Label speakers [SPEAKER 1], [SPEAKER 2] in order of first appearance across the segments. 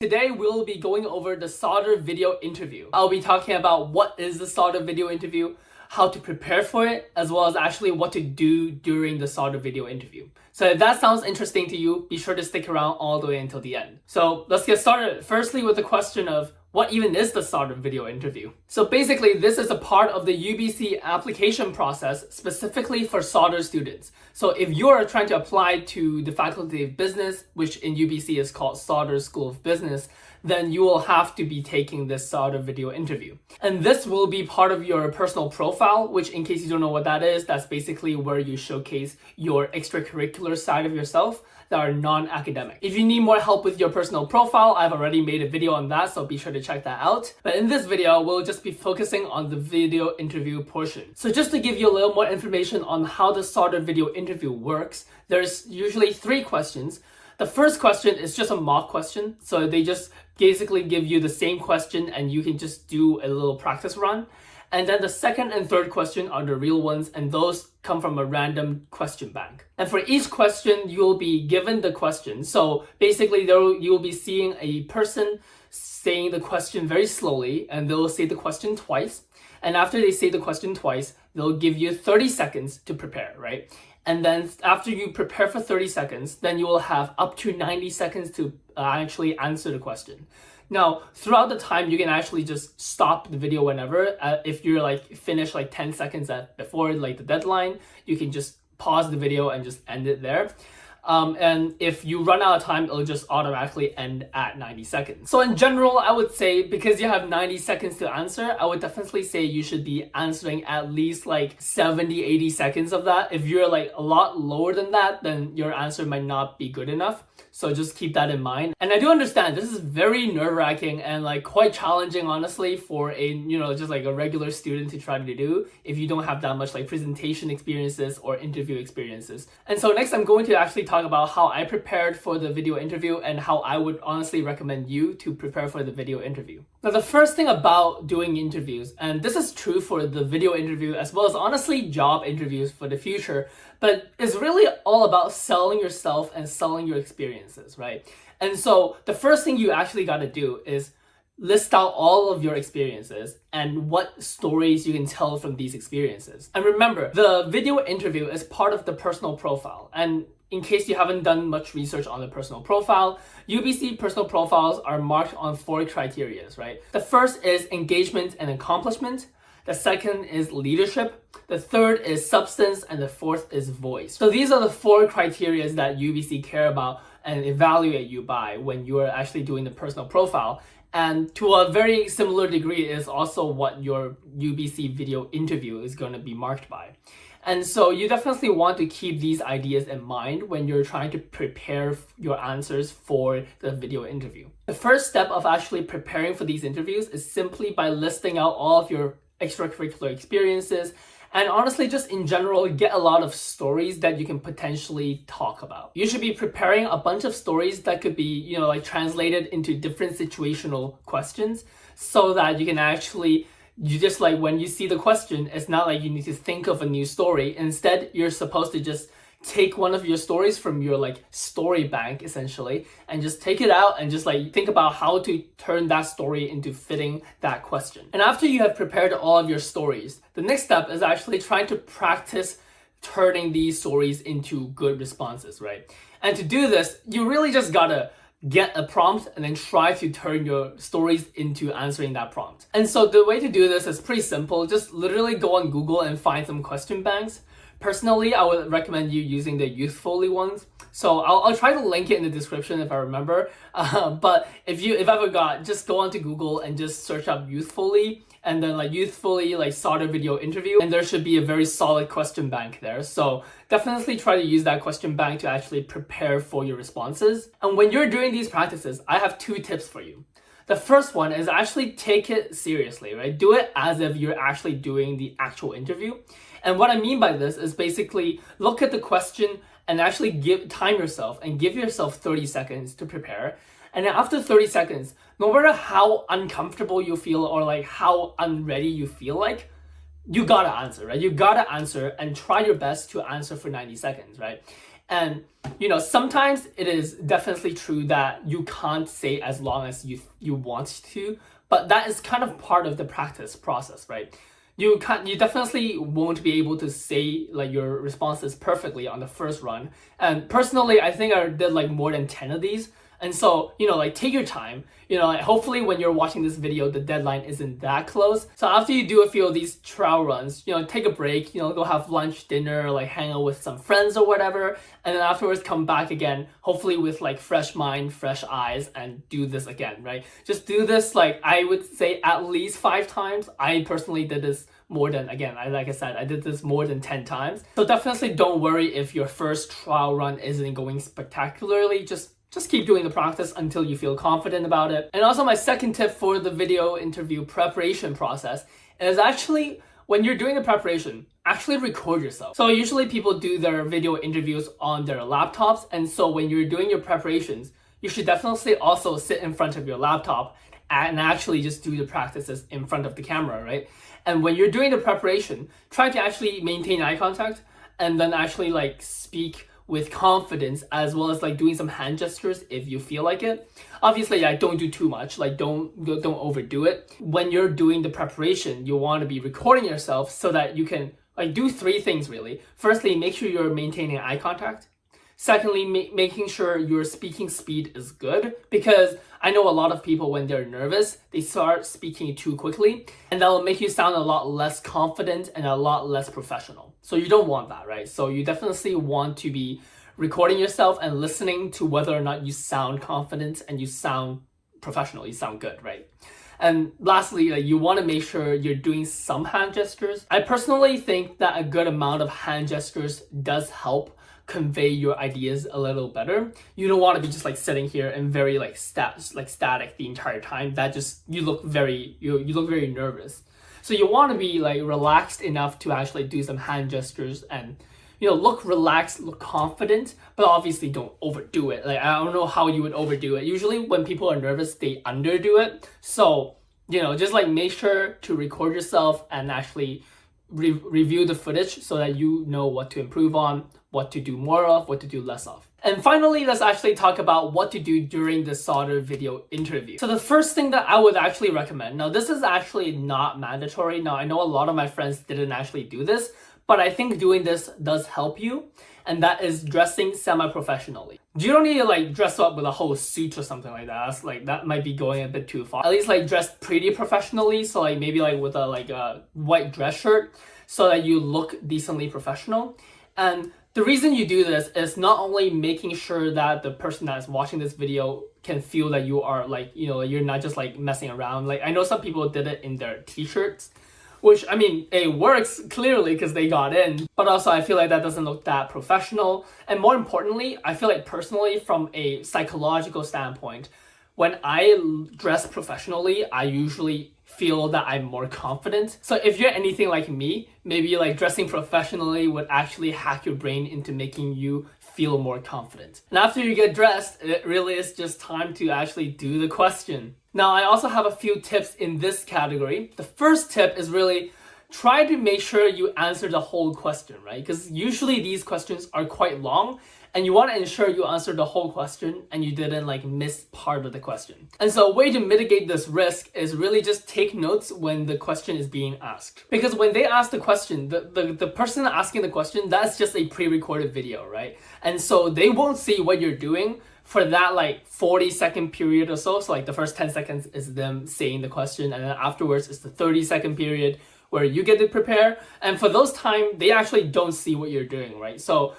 [SPEAKER 1] Today we'll be going over the Sauder Video Interview. I'll be talking about what is the Sauder Video Interview, how to prepare for it, as well as actually what to do during the Sauder Video Interview. So if that sounds interesting to you, be sure to stick around all the way until the end. So let's get started. Firstly, with the question of what even is the Sauder Video Interview? So basically, this is a part of the UBC application process specifically for Sauder students. So if you're trying to apply to the Faculty of Business, which in UBC is called Sauder School of Business, then you will have to be taking this Sauder Video Interview. And this will be part of your personal profile, which in case you don't know what that is, that's basically where you showcase your extracurricular side of yourself that are non-academic. If you need more help with your personal profile, I've already made a video on that, so be sure to check that out. But in this video, we'll just be focusing on the video interview portion. So just to give you a little more information on how the Sauder Video Interview works, there's usually 3 questions. The first question is just a mock question. So they just basically give you the same question and you can just do a little practice run. And then the second and third question are the real ones, and those come from a random question bank. And for each question, you'll be given the question. So basically, you'll be seeing a person saying the question very slowly, and they'll say the question twice. And after they say the question twice, they'll give you 30 seconds to prepare, right? And then after you prepare for 30 seconds, then you will have up to 90 seconds to actually answer the question. Now, throughout the time, you can actually just stop the video whenever. If you're finish 10 seconds before the deadline, you can just pause the video and just end it there. And if you run out of time, it'll just automatically end at 90 seconds. So in general, I would say because you have 90 seconds to answer, I would definitely say you should be answering at least 70, 80 seconds of that. If you're a lot lower than that, then your answer might not be good enough. So just keep that in mind. And I do understand this is very nerve-wracking and quite challenging, honestly, for a regular student to try to do if you don't have that much presentation experiences or interview experiences. And so next I'm going to actually talk about how I prepared for the video interview and how I would honestly recommend you to prepare for the video interview. Now, the first thing about doing interviews, and this is true for the video interview as well as honestly job interviews for the future, but it's really all about selling yourself and selling your experiences, right? And so the first thing you actually got to do is list out all of your experiences and what stories you can tell from these experiences. And remember, the video interview is part of the personal profile. And in case you haven't done much research on the personal profile, UBC personal profiles are marked on 4 criteria, right? The first is engagement and accomplishment. The second is leadership. The third is substance, and the fourth is voice. So these are the 4 criteria that UBC care about and evaluate you by when you are actually doing the personal profile. And to a very similar degree is also what your UBC video interview is going to be marked by. And so you definitely want to keep these ideas in mind when you're trying to prepare your answers for the video interview. The first step of actually preparing for these interviews is simply by listing out all of your extracurricular experiences, and honestly, just in general, get a lot of stories that you can potentially talk about. You should be preparing a bunch of stories that could be, translated into different situational questions so that you can actually, when you see the question, it's not like you need to think of a new story. Instead, you're supposed to just take one of your stories from your story bank essentially and just take it out and just think about how to turn that story into fitting that question. And after you have prepared all of your stories, the next step is actually trying to practice turning these stories into good responses, right? And to do this, you really just gotta get a prompt and then try to turn your stories into answering that prompt. And so the way to do this is pretty simple. Just literally go on Google and find some question banks. Personally, I would recommend you using the Youthfully ones. So I'll try to link it in the description if I remember. But if I forgot, just go onto Google and just search up Youthfully and then Youthfully Sauder Video Interview, and there should be a very solid question bank there. So definitely try to use that question bank to actually prepare for your responses. And when you're doing these practices, I have 2 tips for you. The first one is actually take it seriously, right? Do it as if you're actually doing the actual interview. And what I mean by this is basically look at the question and actually time yourself and give yourself 30 seconds to prepare. And then after 30 seconds, no matter how uncomfortable you feel or how unready you feel you gotta answer, right? You gotta answer and try your best to answer for 90 seconds, right? And sometimes it is definitely true that you can't say as long as you want to, but that is kind of part of the practice process, right? You definitely won't be able to say like your responses perfectly on the first run. And personally, I think I did like more than 10 of these. And so, like take your time, like hopefully when you're watching this video, the deadline isn't that close. So after you do a few of these trial runs, take a break, go have lunch, dinner, like hang out with some friends or whatever. And then afterwards come back again, hopefully with like fresh mind, fresh eyes, and do this again, right? Just do this, like I would say at least 5 times. I personally did this more than, again, like I said, I did this more than 10 times. So definitely don't worry if your first trial run isn't going spectacularly. Just keep doing the practice until you feel confident about it. And also my second tip for the video interview preparation process is actually, when you're doing the preparation, actually record yourself. So usually people do their video interviews on their laptops. And so when you're doing your preparations, you should definitely also sit in front of your laptop and actually just do the practices in front of the camera, right? And when you're doing the preparation, try to actually maintain eye contact and then actually like speak with confidence, as well as like doing some hand gestures if you feel like it. Obviously, don't do too much, like don't overdo it. When you're doing the preparation, you want to be recording yourself so that you can like do 3 things really. Firstly, make sure you're maintaining eye contact. Secondly, making sure your speaking speed is good, because I know a lot of people, when they're nervous, they start speaking too quickly, and that will make you sound a lot less confident and a lot less professional. So you don't want that, right? So you definitely want to be recording yourself and listening to whether or not you sound confident and you sound professional, you sound good, right? And lastly, you want to make sure you're doing some hand gestures. I personally think that a good amount of hand gestures does help convey your ideas a little better. You don't want to be just like sitting here and very like static the entire time. That just, you look very nervous. So you want to be like relaxed enough to actually do some hand gestures and look relaxed, look confident, but obviously don't overdo it. Like I don't know how you would overdo it. Usually when people are nervous, they underdo it. So just like make sure to record yourself and actually review the footage so that you know what to improve on, what to do more of, what to do less of. And finally, let's actually talk about what to do during the Sauder video interview. So the first thing that I would actually recommend, now this is actually not mandatory. Now I know a lot of my friends didn't actually do this, but I think doing this does help you, and that is dressing semi-professionally. You don't need to like dress up with a whole suit or something like that. That might be going a bit too far. At least like dress pretty professionally. So like maybe like with a white dress shirt so that you look decently professional. And the reason you do this is not only making sure that the person that is watching this video can feel that you are like, you're not just like messing around. Like I know some people did it in their t-shirts, which I mean, it works clearly because they got in, but also I feel like that doesn't look that professional. And more importantly, I feel like personally from a psychological standpoint, when I dress professionally, I usually feel that I'm more confident. So if you're anything like me, maybe like dressing professionally would actually hack your brain into making you feel more confident. And after you get dressed, it really is just time to actually do the question. Now, I also have a few tips in this category. The first tip is really try to make sure you answer the whole question, right? Because usually these questions are quite long, and you want to ensure you answer the whole question and you didn't like miss part of the question. And so a way to mitigate this risk is really just take notes when the question is being asked. Because when they ask the question, the person asking the question, that's just a pre-recorded video, right? And so they won't see what you're doing for that like 40-second period or so. So like the first 10 seconds is them saying the question, and then afterwards it's the 30-second period where you get to prepare. And for those time, they actually don't see what you're doing, right? So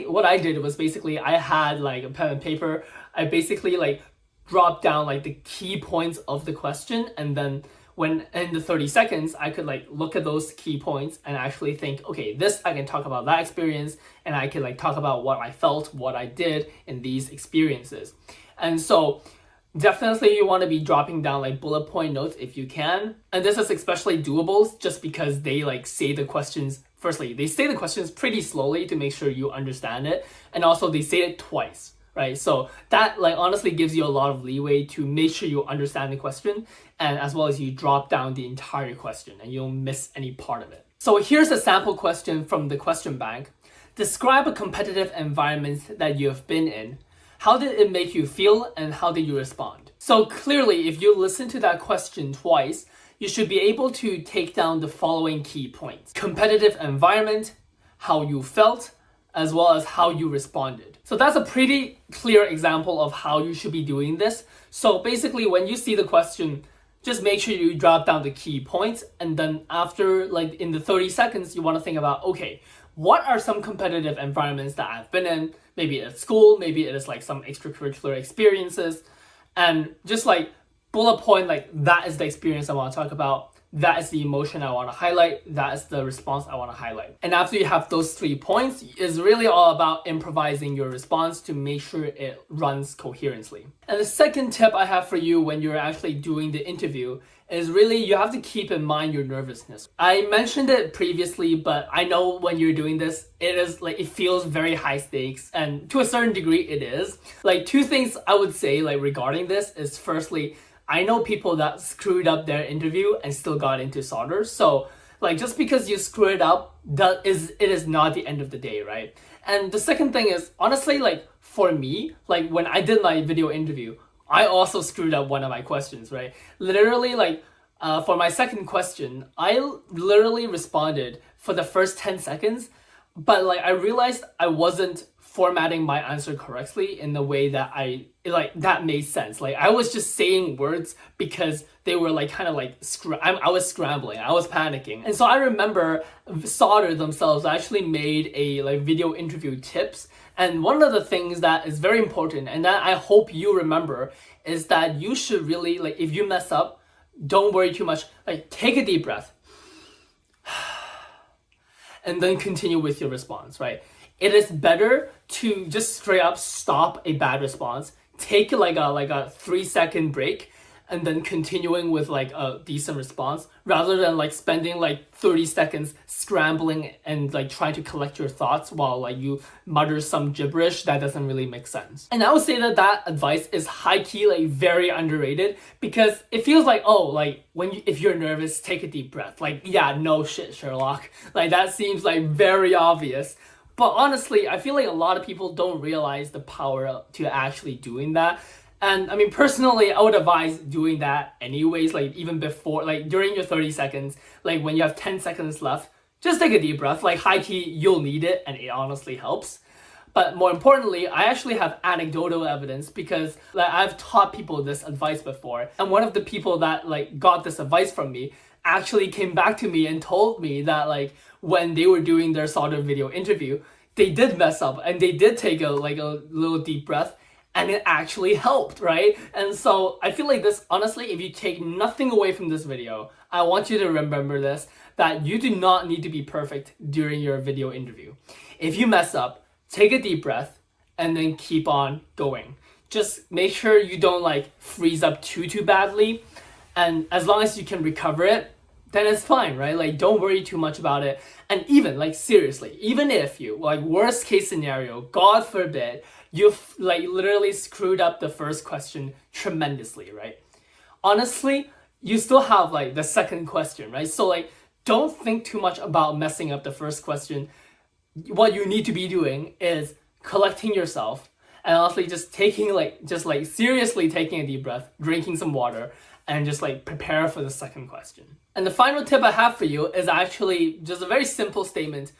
[SPEAKER 1] what I did was basically I had like a pen and paper. I basically like dropped down like the key points of the question, and then when in the 30 seconds, I could like look at those key points and actually think, okay, this I can talk about that experience, and I can like talk about what I felt, what I did in these experiences. And so definitely you want to be dropping down like bullet point notes if you can. And this is especially doable just because they like say the questions. Firstly, they say the questions pretty slowly to make sure you understand it. And also they say it twice, right? So that like honestly gives you a lot of leeway to make sure you understand the question, and as well as you drop down the entire question and you don't miss any part of it. So here's a sample question from the question bank. describe a competitive environment that you have been in. How did it make you feel and how did you respond? So clearly, if you listen to that question twice, you should be able to take down the following key points: competitive environment, how you felt, as well as how you responded. So that's a pretty clear example of how you should be doing this. So basically, when you see the question, just make sure you drop down the key points, and then after, like in the 30 seconds, you want to think about, okay, what are some competitive environments that I've been in? Maybe at school, maybe it is like some extracurricular experiences, and just like bullet point, like that is the experience I want to talk about. That is the emotion I want to highlight. That is the response I want to highlight. And after you have those 3 points, it's really all about improvising your response to make sure it runs coherently. And the second tip I have for you when you're actually doing the interview is really you have to keep in mind your nervousness. I mentioned it previously, but I know when you're doing this, it is like, it feels very high stakes, and to a certain degree it is. Like 2 things I would say like regarding this is, firstly, I know people that screwed up their interview and still got into solder. So like just because you screw it up, it is not the end of the day, right? And the second thing is, honestly, like for me, like when I did my video interview, I also screwed up one of my questions, right? Literally, like for my second question, I literally responded for the first 10 seconds, but like I realized I wasn't formatting my answer correctly in the way that that made sense. Like I was just saying words because they were like kind of like I was scrambling, I was panicking. And so I remember Sauder themselves actually made a like video interview tips, and one of the things that is very important and that I hope you remember is that you should really, like, if you mess up, don't worry too much. Like take a deep breath and then continue with your response, right? It is better to just straight up stop a bad response, take like a 3-second break, and then continuing with like a decent response, rather than like spending like 30 seconds scrambling and like trying to collect your thoughts while like you mutter some gibberish that doesn't really make sense. And I would say that advice is high key like very underrated, because it feels like, oh, like if you're nervous, take a deep breath. Like, yeah, no shit, Sherlock. Like that seems like very obvious. But honestly, I feel like a lot of people don't realize the power to actually doing that. And I mean, personally, I would advise doing that anyways, like even before, like during your 30 seconds, like when you have 10 seconds left, just take a deep breath. Like high key, you'll need it, and it honestly helps. But more importantly, I actually have anecdotal evidence, because like I've taught people this advice before. And one of the people that like got this advice from me actually came back to me and told me that like when they were doing their Sauder video interview, they did mess up and they did take a little deep breath, and it actually helped, right? And so I feel like this, honestly, if you take nothing away from this video, I want you to remember this, that you do not need to be perfect during your video interview. If you mess up, take a deep breath and then keep on going. Just make sure you don't like freeze up too badly. And as long as you can recover it, then it's fine, right? Like don't worry too much about it. And even like seriously, even if you, like worst case scenario, God forbid, you've like literally screwed up the first question tremendously, right? Honestly, you still have like the second question, right? So like don't think too much about messing up the first question. What you need to be doing is collecting yourself and honestly just seriously taking a deep breath, drinking some water, and just like prepare for the second question. And the final tip I have for you is actually just a very simple statement.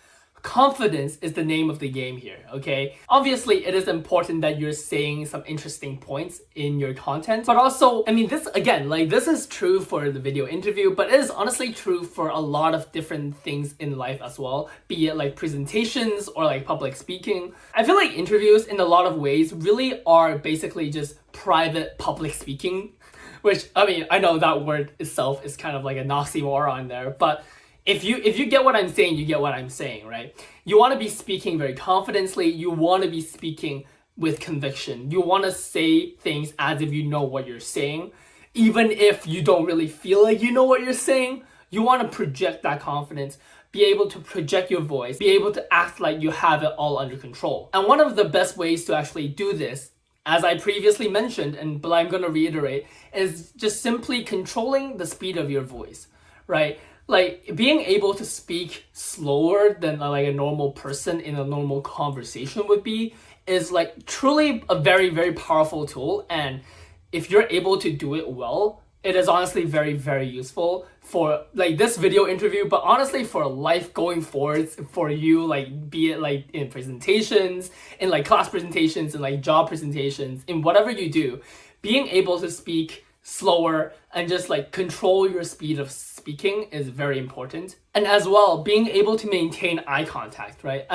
[SPEAKER 1] Confidence is the name of the game here, okay? Obviously, it is important that you're saying some interesting points in your content, but also, I mean, this, again, like this is true for the video interview, but it is honestly true for a lot of different things in life as well, be it like presentations or like public speaking. I feel like interviews in a lot of ways really are basically just private public speaking, which, I mean, I know that word itself is kind of like an oxymoron there, but if you get what I'm saying, you get what I'm saying, right? You want to be speaking very confidently. You want to be speaking with conviction. You want to say things as if you know what you're saying. Even if you don't really feel like you know what you're saying, you want to project that confidence, be able to project your voice, be able to act like you have it all under control. And one of the best ways to actually do this, as I previously mentioned, but I'm going to reiterate, is just simply controlling the speed of your voice, right? like being able to speak slower than like a normal person in a normal conversation would be is like truly a very, very powerful tool. And if you're able to do it well, it is honestly very, very useful for like this video interview, but honestly for life going forward for you, like be it like in presentations, in like class presentations, and like job presentations, in whatever you do, being able to speak slower and just like control your speed of speaking is very important. And as well, being able to maintain eye contact, right?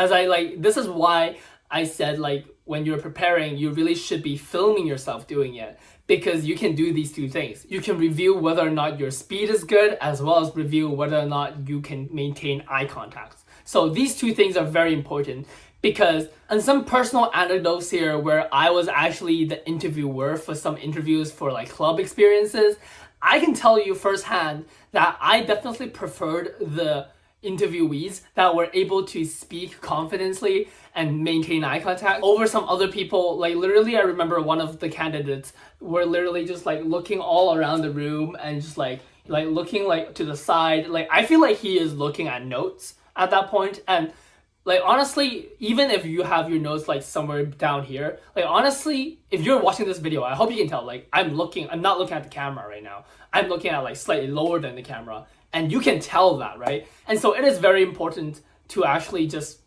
[SPEAKER 1] This is why I said like when you're preparing, you really should be filming yourself doing it, because you can do these two things. You can review whether or not your speed is good, as well as review whether or not you can maintain eye contact. So these two things are very important, because, and some personal anecdotes here where I was actually the interviewer for some interviews for like club experiences, I can tell you firsthand that I definitely preferred the interviewees that were able to speak confidently and maintain eye contact over some other people. Like literally, I remember one of the candidates were literally just like looking all around the room and just like looking like to the side. Like I feel like he is looking at notes at that point. And like honestly, even if you have your notes like somewhere down here, like honestly, if you're watching this video, I hope you can tell like I'm not looking at the camera right now. I'm looking at like slightly lower than the camera. And you can tell that, right? And so it is very important to actually just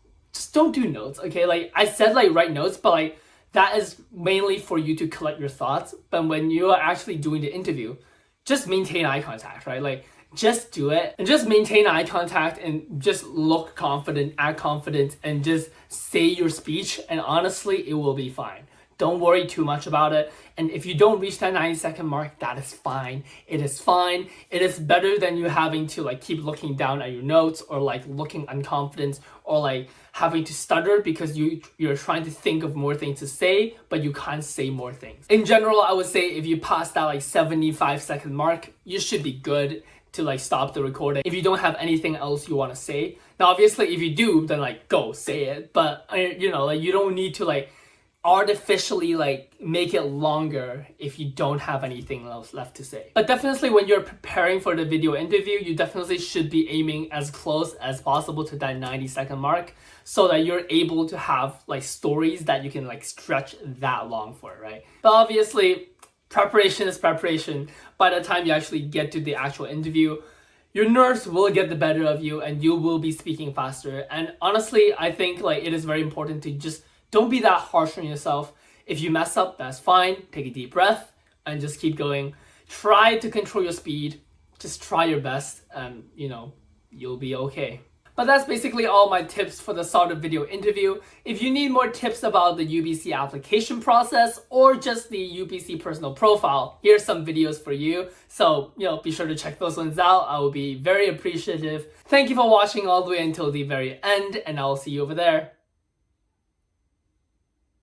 [SPEAKER 1] don't do notes, okay? Like I said, like write notes, but like that is mainly for you to collect your thoughts. But when you are actually doing the interview, just maintain eye contact, right? Like just do it and just maintain eye contact and just look confident, act confident, and just say your speech. And honestly, it will be fine. Don't worry too much about it. And if you don't reach that 90-second mark, that is fine. It is fine. It is better than you having to like keep looking down at your notes, or like looking unconfident, or like having to stutter because you're trying to think of more things to say, but you can't say more things. In general, I would say if you pass that like 75-second mark, you should be good to like stop the recording if you don't have anything else you want to say. Now, obviously, if you do, then like go say it. But you know, like you don't need to like artificially like make it longer if you don't have anything else left to say. But definitely when you're preparing for the video interview, you definitely should be aiming as close as possible to that 90-second mark, so that you're able to have like stories that you can like stretch that long for, right? But obviously, preparation is preparation. By the time you actually get to the actual interview, your nerves will get the better of you and you will be speaking faster. And honestly, I think like it is very important to just don't be that harsh on yourself. If you mess up, that's fine. Take a deep breath and just keep going. Try to control your speed. Just try your best and, you know, you'll be okay. But that's basically all my tips for the Sauder video interview. If you need more tips about the UBC application process or just the UBC personal profile, here's some videos for you. So, you know, be sure to check those ones out. I will be very appreciative. Thank you for watching all the way until the very end, and I'll see you over there.